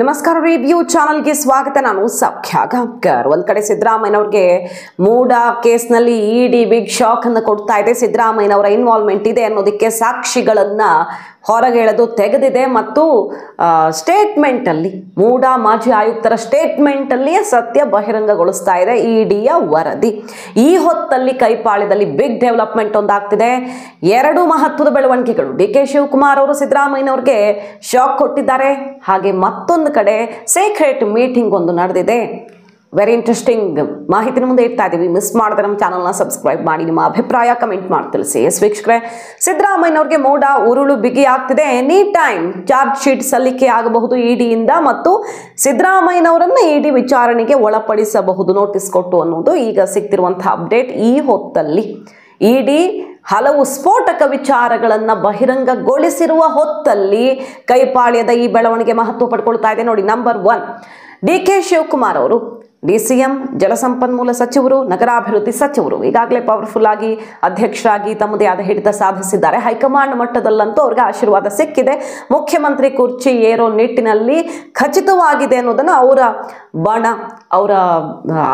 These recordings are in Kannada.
ನಮಸ್ಕಾರ ರಿವ್ಯೂ ಚಾನಲ್ಗೆ ಸ್ವಾಗತ. ನಾನು ಸೌಖ್ಯ ಗಾಂವ್ಕರ್. ಒಂದ್ ಕಡೆ ಸಿದ್ದರಾಮಯ್ಯನವ್ರಿಗೆ ಮೂಡ ಕೇಸ್ನಲ್ಲಿ ಇಡಿ ಬಿಗ್ ಶಾಕ್ ಅನ್ನು ಕೊಡ್ತಾ ಇದೆ. ಸಿದ್ದರಾಮಯ್ಯನವರ ಇನ್ವಾಲ್ವ್ಮೆಂಟ್ ಇದೆ ಅನ್ನೋದಕ್ಕೆ ಸಾಕ್ಷಿಗಳನ್ನ ಹೊರಗೆ ಎಳೆದು ತೆಗೆದಿದೆ ಮತ್ತು ಸ್ಟೇಟ್ಮೆಂಟ್ ಅಲ್ಲಿ ಮೂಡ ಮಾಜಿ ಆಯುಕ್ತರ ಸ್ಟೇಟ್ಮೆಂಟ್ ಅಲ್ಲಿಯೇ ಸತ್ಯ ಬಹಿರಂಗಗೊಳಿಸ್ತಾ ಇದೆ ಇಡಿಯ ವರದಿ. ಈ ಹೊತ್ತಲ್ಲಿ ಕೈಪಾಳ್ಯದಲ್ಲಿ ಬಿಗ್ ಡೆವಲಪ್ಮೆಂಟ್ ಒಂದಾಗ್ತಿದೆ. ಎರಡು ಮಹತ್ವದ ಬೆಳವಣಿಗೆಗಳು. ಡಿ.ಕೆ. ಶಿವಕುಮಾರ್ ಅವರು ಸಿದ್ದರಾಮಯ್ಯನವ್ರಿಗೆ ಶಾಕ್ ಕೊಟ್ಟಿದ್ದಾರೆ. ಹಾಗೆ ಮತ್ತೊಂದು ಕಡೆ ಸೀಕ್ರೆಟ್ ಮೀಟಿಂಗ್ ಒಂದು ನಡೆದಿದೆ. ವೆರಿ ಇಂಟ್ರೆಸ್ಟಿಂಗ್ ಮಾಹಿತಿನ ಮುಂದೆ ಇಡ್ತಾ ಇದ್ದೀವಿ. ಮಿಸ್ ಮಾಡಿದ್ರೆ ನಮ್ಮ ಚಾನಲ್ನ ಸಬ್ಸ್ಕ್ರೈಬ್ ಮಾಡಿ, ನಿಮ್ಮ ಅಭಿಪ್ರಾಯ ಕಮೆಂಟ್ ಮಾಡಿ ತಿಳಿಸಿ. ಎಸ್ ವೀಕ್ಷಕರೇ, ಸಿದ್ದರಾಮಯ್ಯನವ್ರಿಗೆ ಮೂಡ ಉರುಳು ಬಿಗಿ ಆಗ್ತಿದೆ. ಎನಿ ಟೈಮ್ ಚಾರ್ಜ್ ಶೀಟ್ ಸಲ್ಲಿಕೆ ಆಗಬಹುದು ಇಡಿಯಿಂದ ಮತ್ತು ಸಿದ್ದರಾಮಯ್ಯನವರನ್ನ ಇಡಿ ವಿಚಾರಣೆಗೆ ಒಳಪಡಿಸಬಹುದು ನೋಟಿಸ್ ಕೊಟ್ಟು ಅನ್ನೋದು ಈಗ ಸಿಗ್ತಿರುವಂತಹ ಅಪ್ಡೇಟ್. ಈ ಹೊತ್ತಲ್ಲಿ ಇಡಿ ಹಲವು ಸ್ಫೋಟಕ ವಿಚಾರಗಳನ್ನ ಬಹಿರಂಗಗೊಳಿಸಿರುವ ಹೊತ್ತಲ್ಲಿ ಕೈಪಾಳ್ಯದ ಈ ಬೆಳವಣಿಗೆ ಮಹತ್ವ ಪಡ್ಕೊಳ್ತಾ ಇದೆ. ನೋಡಿ, ನಂಬರ್ 1, ಡಿ.ಕೆ. ಶಿವಕುಮಾರ್ ಅವರು ಡಿಸಿಎಂ, ಜಲಸಂಪನ್ಮೂಲ ಸಚಿವರು, ನಗರಾಭಿವೃದ್ಧಿ ಸಚಿವರು ಈಗಾಗಲೇ ಪವರ್ಫುಲ್ ಆಗಿ ಅಧ್ಯಕ್ಷರಾಗಿ ತಮ್ಮದೇ ಆದ ಹಿಡಿತ ಸಾಧಿಸಿದ್ದಾರೆ. ಹೈಕಮಾಂಡ್ ಮಟ್ಟದಲ್ಲಂತೂ ಅವ್ರಿಗೆ ಆಶೀರ್ವಾದ ಸಿಕ್ಕಿದೆ. ಮುಖ್ಯಮಂತ್ರಿ ಕುರ್ಚಿ ಏರೋ ನಿಟ್ಟಿನಲ್ಲಿ ಖಚಿತವಾಗಿದೆ ಅನ್ನೋದನ್ನು ಅವರ ಬಣ, ಅವರ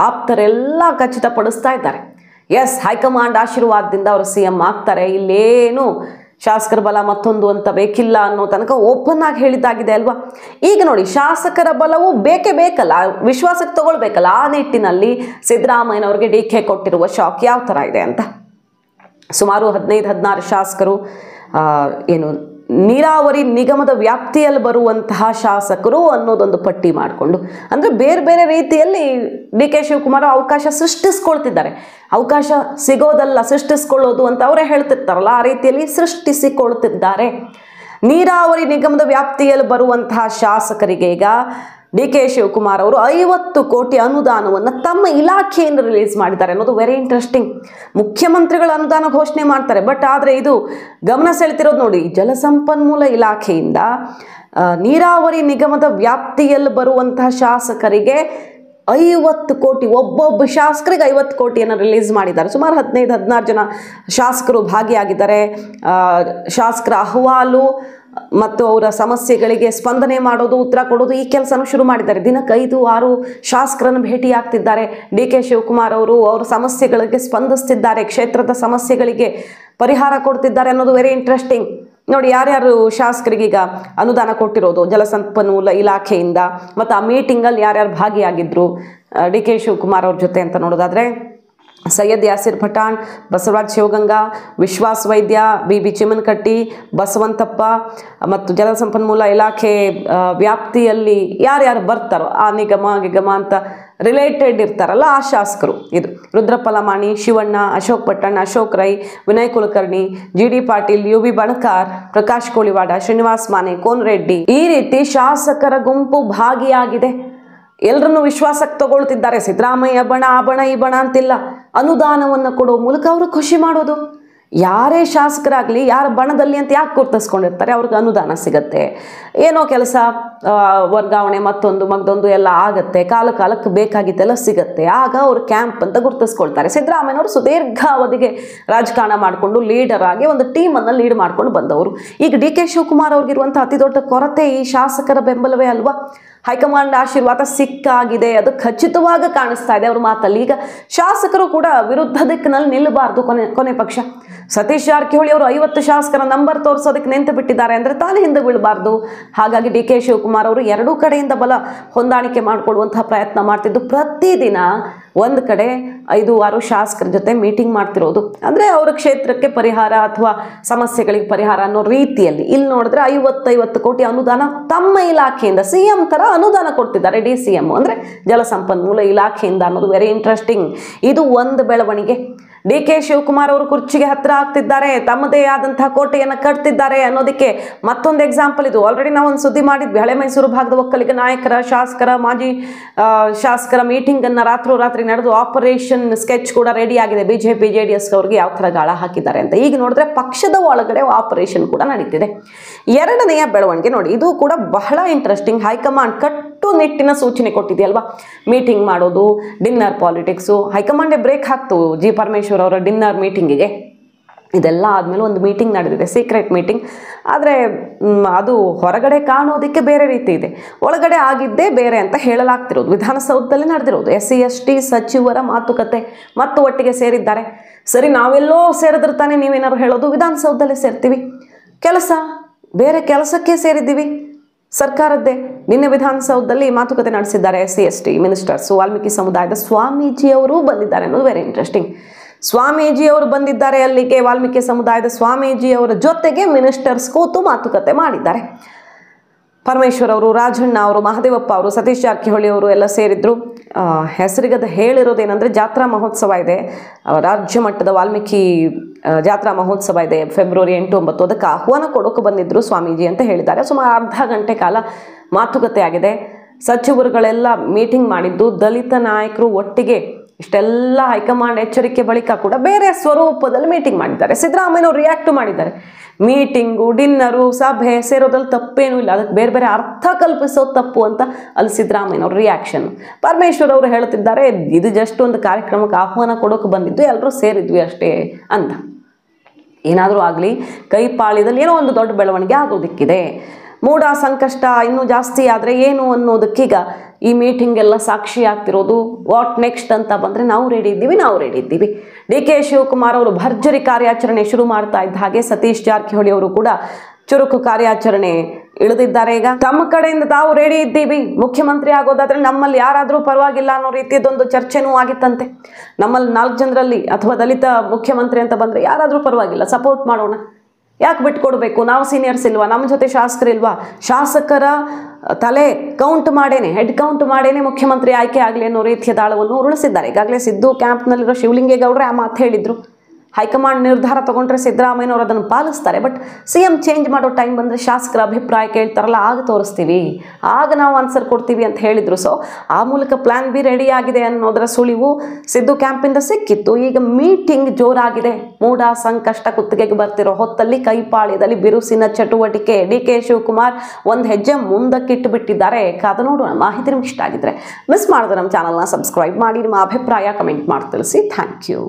ಆಪ್ತರೆಲ್ಲ ಖಚಿತಪಡಿಸ್ತಾ ಇದ್ದಾರೆ. ಎಸ್, ಹೈಕಮಾಂಡ್ ಆಶೀರ್ವಾದದಿಂದ ಅವರು ಸಿಎಂ ಆಗ್ತಾರೆ. ಇಲ್ಲೇನು ಶಾಸಕರ ಬಲ ಮತ್ತೊಂದು ಅಂತ ಬೇಕಿಲ್ಲ ಅನ್ನೋ ತನಕ ಓಪನ್ ಆಗಿ ಹೇಳಿದ್ದಾಗಿದೆ ಅಲ್ವಾ. ಈಗ ನೋಡಿ, ಶಾಸಕರ ಬಲವು ಬೇಕೇ ಬೇಕಲ್ಲ, ವಿಶ್ವಾಸಕ್ಕೆ ತಗೊಳ್ಬೇಕಲ್ಲ. ಆ ನಿಟ್ಟಿನಲ್ಲಿ ಸಿದ್ದರಾಮಯ್ಯನವ್ರಿಗೆ ಡಿ.ಕೆ. ಕೊಟ್ಟಿರುವ ಶಾಕ್ ಯಾವ ಥರ ಇದೆ ಅಂತ. ಸುಮಾರು 15-16 ಶಾಸಕರು ಏನು ನೀರಾವರಿ ನಿಗಮದ ವ್ಯಾಪ್ತಿಯಲ್ಲಿ ಬರುವಂತಹ ಶಾಸಕರು ಅನ್ನೋದೊಂದು ಪಟ್ಟಿ ಮಾಡಿಕೊಂಡು, ಅಂದರೆ ಬೇರೆ ಬೇರೆ ರೀತಿಯಲ್ಲಿ ಡಿ.ಕೆ. ಶಿವಕುಮಾರ್ ಅವಕಾಶ ಸೃಷ್ಟಿಸ್ಕೊಳ್ತಿದ್ದಾರೆ. ಅವಕಾಶ ಸಿಗೋದಲ್ಲ, ಸೃಷ್ಟಿಸ್ಕೊಳ್ಳೋದು ಅಂತ ಅವರೇ ಹೇಳ್ತಿರ್ತಾರಲ್ಲ, ಆ ರೀತಿಯಲ್ಲಿ ಸೃಷ್ಟಿಸಿಕೊಳ್ತಿದ್ದಾರೆ. ನೀರಾವರಿ ನಿಗಮದ ವ್ಯಾಪ್ತಿಯಲ್ಲಿ ಬರುವಂತಹ ಶಾಸಕರಿಗೆ ಈಗ ಡಿ.ಕೆ. ಶಿವಕುಮಾರ್ ಅವರು 50 ಕೋಟಿ ಅನುದಾನವನ್ನು ತಮ್ಮ ಇಲಾಖೆಯಿಂದ ರಿಲೀಸ್ ಮಾಡಿದ್ದಾರೆ ಅನ್ನೋದು ವೆರಿ ಇಂಟ್ರೆಸ್ಟಿಂಗ್. ಮುಖ್ಯಮಂತ್ರಿಗಳ ಅನುದಾನ ಘೋಷಣೆ ಮಾಡ್ತಾರೆ, ಬಟ್ ಆದರೆ ಇದು ಗಮನ ಸೆಳೆತಿರೋದು ನೋಡಿ, ಜಲಸಂಪನ್ಮೂಲ ಇಲಾಖೆಯಿಂದ ನೀರಾವರಿ ನಿಗಮದ ವ್ಯಾಪ್ತಿಯಲ್ಲಿ ಬರುವಂತಹ ಶಾಸಕರಿಗೆ 50 ಕೋಟಿ, ಒಬ್ಬೊಬ್ಬ ಶಾಸಕರಿಗೆ 50 ಕೋಟಿಯನ್ನು ರಿಲೀಸ್ ಮಾಡಿದ್ದಾರೆ. ಸುಮಾರು 15-16 ಜನ ಶಾಸಕರು ಭಾಗಿಯಾಗಿದ್ದಾರೆ. ಶಾಸಕರ ಅಹವಾಲು ಮತ್ತು ಅವರ ಸಮಸ್ಯೆಗಳಿಗೆ ಸ್ಪಂದನೆ ಮಾಡೋದು, ಉತ್ತರ ಕೊಡೋದು, ಈ ಕೆಲಸನೂ ಶುರು ಮಾಡಿದ್ದಾರೆ. ದಿನಕ್ಕೆ 5-6 ಶಾಸಕರನ್ನು ಭೇಟಿ ಆಗ್ತಿದ್ದಾರೆ. ಡಿ.ಕೆ. ಶಿವಕುಮಾರ್ ಅವರು ಅವರ ಸಮಸ್ಯೆಗಳಿಗೆ ಸ್ಪಂದಿಸ್ತಿದ್ದಾರೆ, ಕ್ಷೇತ್ರದ ಸಮಸ್ಯೆಗಳಿಗೆ ಪರಿಹಾರ ಕೊಡ್ತಿದ್ದಾರೆ ಅನ್ನೋದು ವೆರಿ ಇಂಟ್ರೆಸ್ಟಿಂಗ್. ನೋಡಿ, ಯಾರ್ಯಾರು ಶಾಸಕರಿಗೀಗ ಅನುದಾನ ಕೊಟ್ಟಿರೋದು ಜಲಸಂಪನ್ಮೂಲ ಇಲಾಖೆಯಿಂದ ಮತ್ತು ಆ ಮೀಟಿಂಗಲ್ಲಿ ಯಾರ್ಯಾರು ಭಾಗಿಯಾಗಿದ್ರು ಡಿ.ಕೆ. ಶಿವಕುಮಾರ್ ಅವ್ರ ಜೊತೆ ಅಂತ ನೋಡೋದಾದರೆ, ಸೈಯದ್ ಯಾಸಿರ್ ಪಠಾಣ್, ಬಸವರಾಜ್ ಶಿವಗಂಗಾ, ವಿಶ್ವಾಸ್ ವೈದ್ಯ, ಬಿ ಚಿಮ್ಮನಕಟ್ಟಿ, ಬಸವಂತಪ್ಪ ಮತ್ತು ಜಲಸಂಪನ್ಮೂಲ ಇಲಾಖೆ ವ್ಯಾಪ್ತಿಯಲ್ಲಿ ಯಾರ್ಯಾರು ಬರ್ತಾರೋ ಆ ನಿಗಮ ಅಂತ ರಿಲೇಟೆಡ್ ಇರ್ತಾರಲ್ಲ ಆ ಶಾಸಕರು. ಇದು ರುದ್ರಪ್ಪ ಲಮಾಣಿ, ಶಿವಣ್ಣ, ಅಶೋಕ್ ಪಟ್ಟಣ್, ಅಶೋಕ್ ರೈ, ವಿನಯ್ ಕುಲಕರ್ಣಿ, ಜಿ.ಡಿ. ಪಾಟೀಲ್, ಯು.ಬಿ. ಬಣಕಾರ್, ಪ್ರಕಾಶ್ ಕೋಳಿವಾಡ, ಶ್ರೀನಿವಾಸ್ ಮಾನೆ, ಕೋನ್ ರೆಡ್ಡಿ, ಈ ರೀತಿ ಶಾಸಕರ ಗುಂಪು ಭಾಗಿಯಾಗಿದೆ. ಎಲ್ಲರನ್ನು ವಿಶ್ವಾಸಕ್ಕೆ ತಗೊಳ್ತಿದ್ದಾರೆ. ಸಿದ್ದರಾಮಯ್ಯ ಬಣ, ಆ ಬಣ, ಈ ಬಣ ಅಂತಿಲ್ಲ. ಅನುದಾನವನ್ನು ಕೊಡೋ ಮೂಲಕ ಅವರು ಖುಷಿ ಮಾಡೋದು. ಯಾರೇ ಶಾಸಕರಾಗಲಿ ಯಾರ ಬಣದಲ್ಲಿ ಅಂತ ಯಾಕೆ ಗುರ್ತಿಸ್ಕೊಂಡಿರ್ತಾರೆ, ಅವ್ರಿಗೆ ಅನುದಾನ ಸಿಗತ್ತೆ, ಏನೋ ಕೆಲಸ ವರ್ಗಾವಣೆ ಮಗದೊಂದು ಎಲ್ಲ ಆಗತ್ತೆ, ಕಾಲಕ್ಕೆ ಬೇಕಾಗಿದ್ದೆಲ್ಲ ಸಿಗತ್ತೆ, ಆಗ ಅವರು ಕ್ಯಾಂಪ್ ಅಂತ ಗುರ್ತಿಸ್ಕೊಳ್ತಾರೆ. ಸಿದ್ದರಾಮಯ್ಯನವರು ಸುದೀರ್ಘ ಅವಧಿಗೆ ರಾಜಕಾರಣ ಮಾಡಿಕೊಂಡು ಲೀಡರ್ ಆಗಿ ಒಂದು ಟೀಮನ್ನು ಲೀಡ್ ಮಾಡ್ಕೊಂಡು ಬಂದವರು. ಈಗ ಡಿ.ಕೆ. ಶಿವಕುಮಾರ್ ಅವ್ರಿಗಿರುವಂಥ ಅತಿ ದೊಡ್ಡ ಕೊರತೆ ಈ ಶಾಸಕರ ಬೆಂಬಲವೇ ಅಲ್ವಾ. ಹೈಕಮಾಂಡ್ ಆಶೀರ್ವಾದ ಸಿಕ್ಕಾಗಿದೆ, ಅದು ಖಚಿತವಾಗಿ ಕಾಣಿಸ್ತಾ ಇದೆ ಅವ್ರ ಮಾತಲ್ಲಿ. ಈಗ ಶಾಸಕರು ಕೂಡ ವಿರುದ್ಧ ದಿಕ್ಕಿನಲ್ಲಿ ನಿಲ್ಲಬಾರ್ದು. ಕೊನೆ ಪಕ್ಷ ಸತೀಶ್ ಜಾರಕಿಹೊಳಿ ಅವರು 50 ಶಾಸಕರ ನಂಬರ್ ತೋರಿಸೋದಕ್ಕೆ ನಿಂತು ಬಿಟ್ಟಿದ್ದಾರೆ ಅಂದರೆ ತಾನೇ ಹಿಂದೆ ಬೀಳಬಾರ್ದು. ಹಾಗಾಗಿ ಡಿ.ಕೆ. ಶಿವಕುಮಾರ್ ಅವರು ಎರಡೂ ಕಡೆಯಿಂದ ಬಲ ಹೊಂದಾಣಿಕೆ ಮಾಡಿಕೊಳ್ಳುವಂತಹ ಪ್ರಯತ್ನ ಮಾಡ್ತಿದ್ದು, ಪ್ರತಿದಿನ ಒಂದು ಕಡೆ 5-6 ಶಾಸಕರ ಜೊತೆ ಮೀಟಿಂಗ್ ಮಾಡ್ತಿರೋದು. ಅಂದರೆ ಅವರ ಕ್ಷೇತ್ರಕ್ಕೆ ಪರಿಹಾರ ಅಥವಾ ಸಮಸ್ಯೆಗಳಿಗೆ ಪರಿಹಾರ ಅನ್ನೋ ರೀತಿಯಲ್ಲಿ. ಇಲ್ಲಿ ನೋಡಿದ್ರೆ 50 ಕೋಟಿ ಅನುದಾನ ತಮ್ಮ ಇಲಾಖೆಯಿಂದ, ಸಿಎಂ ಥರ ಅನುದಾನ ಕೊಡ್ತಿದ್ದಾರೆ ಡಿ.ಸಿ.ಎಂ ಅಂದರೆ ಜಲಸಂಪನ್ಮೂಲ ಇಲಾಖೆಯಿಂದ ಅನ್ನೋದು ವೆರಿ ಇಂಟ್ರೆಸ್ಟಿಂಗ್. ಇದು ಒಂದು ಬೆಳವಣಿಗೆ. ಡಿ.ಕೆ. ಶಿವಕುಮಾರ್ ಅವರು ಕುರ್ಚಿಗೆ ಹತ್ತಿರ ಆಗ್ತಿದ್ದಾರೆ, ತಮ್ಮದೇ ಆದಂತಹ ಕೋಟೆಯನ್ನು ಕಟ್ತಿದ್ದಾರೆ ಅನ್ನೋದಕ್ಕೆ ಮತ್ತೊಂದು ಎಕ್ಸಾಂಪಲ್ ಇದು. ಆಲ್ರೆಡಿ ನಾವು ಒಂದು ಸುದ್ದಿ ಮಾಡಿದ್ವಿ. ಹಳೆ ಮೈಸೂರು ಭಾಗದ ಒಕ್ಕಲಿಗ ನಾಯಕರ, ಶಾಸಕರ, ಮಾಜಿ ಶಾಸಕರ ಮೀಟಿಂಗನ್ನು ರಾತ್ರೋರಾತ್ರಿ ನಡೆದು ಆಪರೇಷನ್ ಸ್ಕೆಚ್ ಕೂಡ ರೆಡಿ ಆಗಿದೆ. ಬಿಜೆಪಿ JDS ಅವ್ರಿಗೆ ಯಾವ ಥರ ಗಾಳ ಹಾಕಿದ್ದಾರೆ ಅಂತ. ಈಗ ನೋಡಿದ್ರೆ ಪಕ್ಷದ ಒಳಗಡೆ ಆಪರೇಷನ್ ಕೂಡ ನಡೀತಿದೆ. ಎರಡನೆಯ ಬೆಳವಣಿಗೆ ನೋಡಿ, ಇದು ಕೂಡ ಬಹಳ ಇಂಟ್ರೆಸ್ಟಿಂಗ್. ಹೈಕಮಾಂಡ್ ಕಟ್ಟುನಿಟ್ಟಿನ ಸೂಚನೆ ಕೊಟ್ಟಿದೆಯಲ್ವಾ, ಮೀಟಿಂಗ್ ಮಾಡೋದು, ಡಿನ್ನರ್ ಪಾಲಿಟಿಕ್ಸು. ಹೈಕಮಾಂಡೇ ಬ್ರೇಕ್ ಹಾಕ್ತು ಜಿ ಪರಮೇಶ್ವರ್ ಅವರ ಡಿನ್ನರ್ ಮೀಟಿಂಗಿಗೆ. ಇದೆಲ್ಲ ಆದಮೇಲೆ ಒಂದು ಮೀಟಿಂಗ್ ನಡೆದಿದೆ, ಸೀಕ್ರೆಟ್ ಮೀಟಿಂಗ್. ಆದರೆ ಅದು ಹೊರಗಡೆ ಕಾಣೋದಕ್ಕೆ ಬೇರೆ ರೀತಿ ಇದೆ, ಒಳಗಡೆ ಆಗಿದ್ದೇ ಬೇರೆ ಅಂತ ಹೇಳಲಾಗ್ತಿರೋದು. ವಿಧಾನಸೌಧದಲ್ಲಿ ನಡೆದಿರೋದು SC/ST ಸಚಿವರ ಮಾತುಕತೆ ಮತ್ತು ಒಟ್ಟಿಗೆ ಸೇರಿದ್ದಾರೆ. ಸರಿ, ನಾವೆಲ್ಲೋ ಸೇರಿದ್ರೆ ತಾನೇ ನೀವೇನಾದ್ರು ಹೇಳೋದು, ವಿಧಾನಸೌಧದಲ್ಲೇ ಸೇರ್ತೀವಿ, ಕೆಲಸ ಬೇರೆ ಕೆಲಸಕ್ಕೆ ಸೇರಿದ್ದೀವಿ ಸರ್ಕಾರದ್ದೇ. ನಿನ್ನೆ ವಿಧಾನಸೌಧದಲ್ಲಿ ಮಾತುಕತೆ ನಡೆಸಿದ್ದಾರೆ SC/ST ಮಿನಿಸ್ಟರ್ಸ್. ವಾಲ್ಮೀಕಿ ಸಮುದಾಯದ ಸ್ವಾಮೀಜಿಯವರು ಬಂದಿದ್ದಾರೆ ಅನ್ನೋದು ವೆರಿ ಇಂಟ್ರೆಸ್ಟಿಂಗ್. ಸ್ವಾಮೀಜಿಯವರು ಬಂದಿದ್ದಾರೆ ಅಲ್ಲಿಗೆ, ವಾಲ್ಮೀಕಿ ಸಮುದಾಯದ ಸ್ವಾಮೀಜಿಯವರ ಜೊತೆಗೆ ಮಿನಿಸ್ಟರ್ಸ್ ಕೂತು ಮಾತುಕತೆ ಮಾಡಿದ್ದಾರೆ. ಪರಮೇಶ್ವರ್ ಅವರು, ರಾಜಣ್ಣ ಅವರು, ಮಹದೇವಪ್ಪ ಅವರು, ಸತೀಶ್ ಜಾರಕಿಹೊಳಿ ಅವರು ಎಲ್ಲ ಸೇರಿದ್ರು. ಹೆಸರಿಗದ ಹೇಳಿರೋದೇನೆಂದರೆ ಜಾತ್ರಾ ಮಹೋತ್ಸವ ಇದೆ, ರಾಜ್ಯ ಮಟ್ಟದ ವಾಲ್ಮೀಕಿ ಜಾತ್ರಾ ಮಹೋತ್ಸವ ಇದೆ ಫೆಬ್ರವರಿ 8, 9. ಅದಕ್ಕೆ ಆಹ್ವಾನ ಕೊಡೋಕೆ ಬಂದಿದ್ದರು ಸ್ವಾಮೀಜಿ ಅಂತ ಹೇಳಿದ್ದಾರೆ. ಸುಮಾರು ಅರ್ಧ ಗಂಟೆ ಕಾಲ ಮಾತುಕತೆ ಆಗಿದೆ. ಸಚಿವರುಗಳೆಲ್ಲ ಮೀಟಿಂಗ್ ಮಾಡಿದ್ದು, ದಲಿತ ನಾಯಕರು ಒಟ್ಟಿಗೆ ಇಷ್ಟೆಲ್ಲ ಹೈಕಮಾಂಡ್ ಎಚ್ಚರಿಕೆ ಬಳಿಕ ಕೂಡ ಬೇರೆ ಸ್ವರೂಪದಲ್ಲಿ ಮೀಟಿಂಗ್ ಮಾಡಿದ್ದಾರೆ. ಸಿದ್ದರಾಮಯ್ಯನವರು ರಿಯಾಕ್ಟ್ ಮಾಡಿದ್ದಾರೆ. ಮೀಟಿಂಗು, ಡಿನ್ನರು, ಸಭೆ ಸೇರೋದ್ರಲ್ಲಿ ತಪ್ಪೇನೂ ಇಲ್ಲ, ಅದಕ್ಕೆ ಬೇರೆ ಬೇರೆ ಅರ್ಥ ಕಲ್ಪಿಸೋದು ತಪ್ಪು ಅಂತ ಅಲ್ಲಿ ಸಿದ್ದರಾಮಯ್ಯನವ್ರ ರಿಯಾಕ್ಷನ್. ಪರಮೇಶ್ವರ್ ಅವರು ಹೇಳ್ತಿದ್ದಾರೆ, ಇದು ಜಸ್ಟ್ ಒಂದು ಕಾರ್ಯಕ್ರಮಕ್ಕೆ ಆಹ್ವಾನ ಕೊಡೋಕೆ ಬಂದಿದ್ದು, ಎಲ್ಲರೂ ಸೇರಿದ್ವಿ ಅಷ್ಟೇ ಅಂತ. ಏನಾದರೂ ಆಗಲಿ, ಕೈಪಾಳ್ಯದಲ್ಲಿ ಏನೋ ಒಂದು ದೊಡ್ಡ ಬೆಳವಣಿಗೆ ಆಗೋದಕ್ಕಿದೆ. ಮೂಡ ಸಂಕಷ್ಟ ಇನ್ನೂ ಜಾಸ್ತಿ ಆದರೆ ಏನು ಅನ್ನೋದಕ್ಕೀಗ ಈ ಮೀಟಿಂಗ್ ಎಲ್ಲ ಸಾಕ್ಷಿ ಆಗ್ತಿರೋದು. ವಾಟ್ ನೆಕ್ಸ್ಟ್ ಅಂತ ಬಂದರೆ ನಾವು ರೆಡಿ ಇದ್ದೀವಿ. DK ಶಿವಕುಮಾರ್ ಅವರು ಭರ್ಜರಿ ಕಾರ್ಯಾಚರಣೆ ಶುರು ಮಾಡ್ತಾ ಇದ್ದ ಹಾಗೆ ಸತೀಶ್ ಜಾರಕಿಹೊಳಿ ಅವರು ಕೂಡ ಚುರುಕು ಕಾರ್ಯಾಚರಣೆ ಇಳಿದಿದ್ದಾರೆ. ಈಗ ತಮ್ಮ ಕಡೆಯಿಂದ ತಾವು ರೆಡಿ ಇದ್ದೀವಿ, ಮುಖ್ಯಮಂತ್ರಿ ಆಗೋದಾದ್ರೆ ನಮ್ಮಲ್ಲಿ ಯಾರಾದರೂ ಪರವಾಗಿಲ್ಲ ಅನ್ನೋ ರೀತಿಯದೊಂದು ಚರ್ಚೆನೂ ಆಗಿತ್ತಂತೆ. ನಮ್ಮಲ್ಲಿ 4 ಜನರಲ್ಲಿ ಅಥವಾ ದಲಿತ ಮುಖ್ಯಮಂತ್ರಿ ಅಂತ ಬಂದರೆ ಯಾರಾದರೂ ಪರವಾಗಿಲ್ಲ, ಸಪೋರ್ಟ್ ಮಾಡೋಣ, ಯಾಕೆ ಬಿಟ್ಕೊಡ್ಬೇಕು, ನಾವು ಸೀನಿಯರ್ಸ್ ಇಲ್ವಾ, ನಮ್ಮ ಜೊತೆ ಶಾಸಕರಿಲ್ವಾ, ಶಾಸಕರ ತಲೆ ಕೌಂಟ್ ಮಾಡೇನೆ, ಹೆಡ್ ಕೌಂಟ್ ಮಾಡೇನೆ ಮುಖ್ಯಮಂತ್ರಿ ಆಯ್ಕೆ ಆಗಲಿ ಅನ್ನೋ ರೀತಿಯ ದಾಳವನ್ನು ಉರುಳಿಸಿದ್ದಾರೆ. ಈಗಾಗಲೇ ಸಿದ್ದು ಕ್ಯಾಂಪ್ನಲ್ಲಿರೋ ಶಿವಲಿಂಗೇಗೌಡರೇ ಆ ಮಾತು ಹೇಳಿದರು. ಹೈಕಮಾಂಡ್ ನಿರ್ಧಾರ ತಗೊಂಡ್ರೆ ಸಿದ್ದರಾಮಯ್ಯನವರು ಅದನ್ನು ಪಾಲಿಸ್ತಾರೆ, ಬಟ್ CM ಚೇಂಜ್ ಮಾಡೋ ಟೈಮ್ ಬಂದರೆ ಶಾಸಕರ ಅಭಿಪ್ರಾಯ ಕೇಳ್ತಾರಲ್ಲ, ಆಗ ತೋರಿಸ್ತೀವಿ, ಆಗ ನಾವು ಆನ್ಸರ್ ಕೊಡ್ತೀವಿ ಅಂತ ಹೇಳಿದರು. ಸೊ ಆ ಮೂಲಕ ಪ್ಲಾನ್ ಬಿ ರೆಡಿ ಆಗಿದೆ ಅನ್ನೋದರ ಸುಳಿವು ಸಿದ್ದು ಕ್ಯಾಂಪಿಂದ ಸಿಕ್ಕಿತ್ತು. ಈಗ ಮೀಟಿಂಗ್ ಜೋರಾಗಿದೆ. ಮೂಡ ಸಂಕಷ್ಟ ಕುತ್ತಿಗೆಗೆ ಬರ್ತಿರೋ ಹೊತ್ತಲ್ಲಿ ಕೈಪಾಳ್ಯದಲ್ಲಿ ಬಿರುಸಿನ ಚಟುವಟಿಕೆ. DK ಶಿವಕುಮಾರ್ ಒಂದು ಹೆಜ್ಜೆ ಮುಂದಕ್ಕಿಟ್ಟು ಬಿಟ್ಟಿದ್ದಾರೆ. ಕಾದು ನೋಡೋಣ. ಮಾಹಿತಿ ನಿಮ್ಗೆ ಇಷ್ಟ ಆಗಿದ್ರೆ ಮಿಸ್ ಮಾಡಿದ್ರೆ ನಮ್ಮ ಚಾನಲ್ನ ಸಬ್ಸ್ಕ್ರೈಬ್ ಮಾಡಿ, ನಿಮ್ಮ ಅಭಿಪ್ರಾಯ ಕಮೆಂಟ್ ಮಾಡಿ ತಿಳಿಸಿ. Thank you.